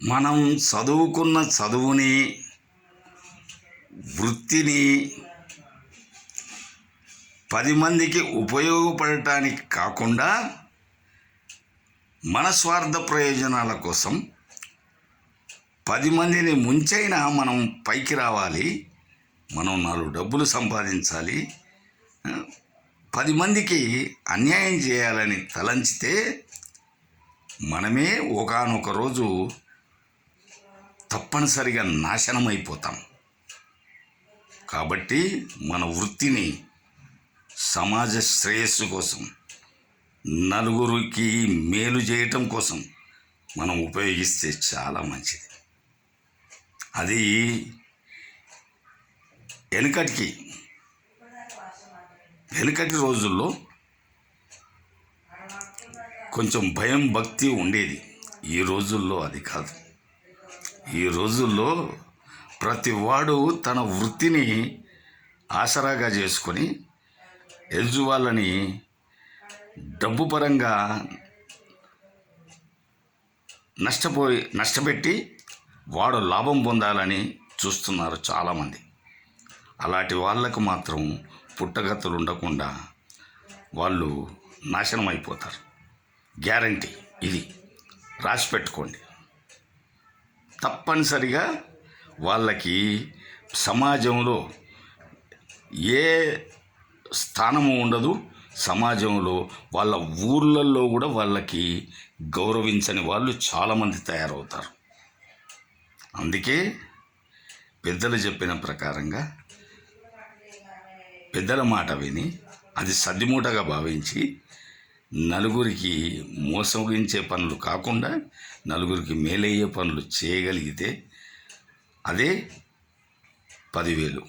మనం చదువుకున్న చదువుని, వృత్తిని 10 మందికి ఉపయోగపడటానికి కాకుండా మన స్వార్థ ప్రయోజనాల కోసం 10 మందిని ముంచైనా మనం పైకి రావాలి, మనం 4 డబ్బులు సంపాదించాలి, 10 మందికి అన్యాయం చేయాలని తలంచితే మనమే ఒకానొక రోజు తప్పనిసరిగా నాశనం అయిపోతాం. కాబట్టి మన వృత్తిని సమాజ శ్రేయస్సు కోసం, నలుగురికి మేలు చేయటం కోసం మనం ఉపయోగిస్తే చాలా మంచిది. అది వెనుకటి రోజుల్లో కొంచెం భయం భక్తి ఉండేది. ఈ రోజుల్లో అది కాదు. ఈ రోజుల్లో ప్రతివాడు తన వృత్తిని ఆసరాగా చేసుకొని ఎదుటి వాళ్ళని డబ్బు పరంగా నష్టపెట్టి వాడు లాభం పొందాలని చూస్తున్నారు చాలామంది. అలాంటి వాళ్ళకు మాత్రం పుట్టగతులు ఉండకుండా వాళ్ళు నాశనం అయిపోతారు. గ్యారంటీ, ఇది రాసి పెట్టుకోండి. తప్పనిసరిగా వాళ్ళకి సమాజంలో ఏ స్థానము ఉండదు. సమాజంలో వాళ్ళ ఊర్లలో కూడా వాళ్ళకి గౌరవించని వాళ్ళు చాలామంది తయారవుతారు. అందుకే పెద్దలు చెప్పిన ప్రకారంగా పెద్దల మాట విని అది సద్దిమూటగా భావించి నలుగురికి మోసగించే పనులు కాకుండా నలుగురికి మేలయ్యే పనులు చేయగలిగితే అదే 10,000.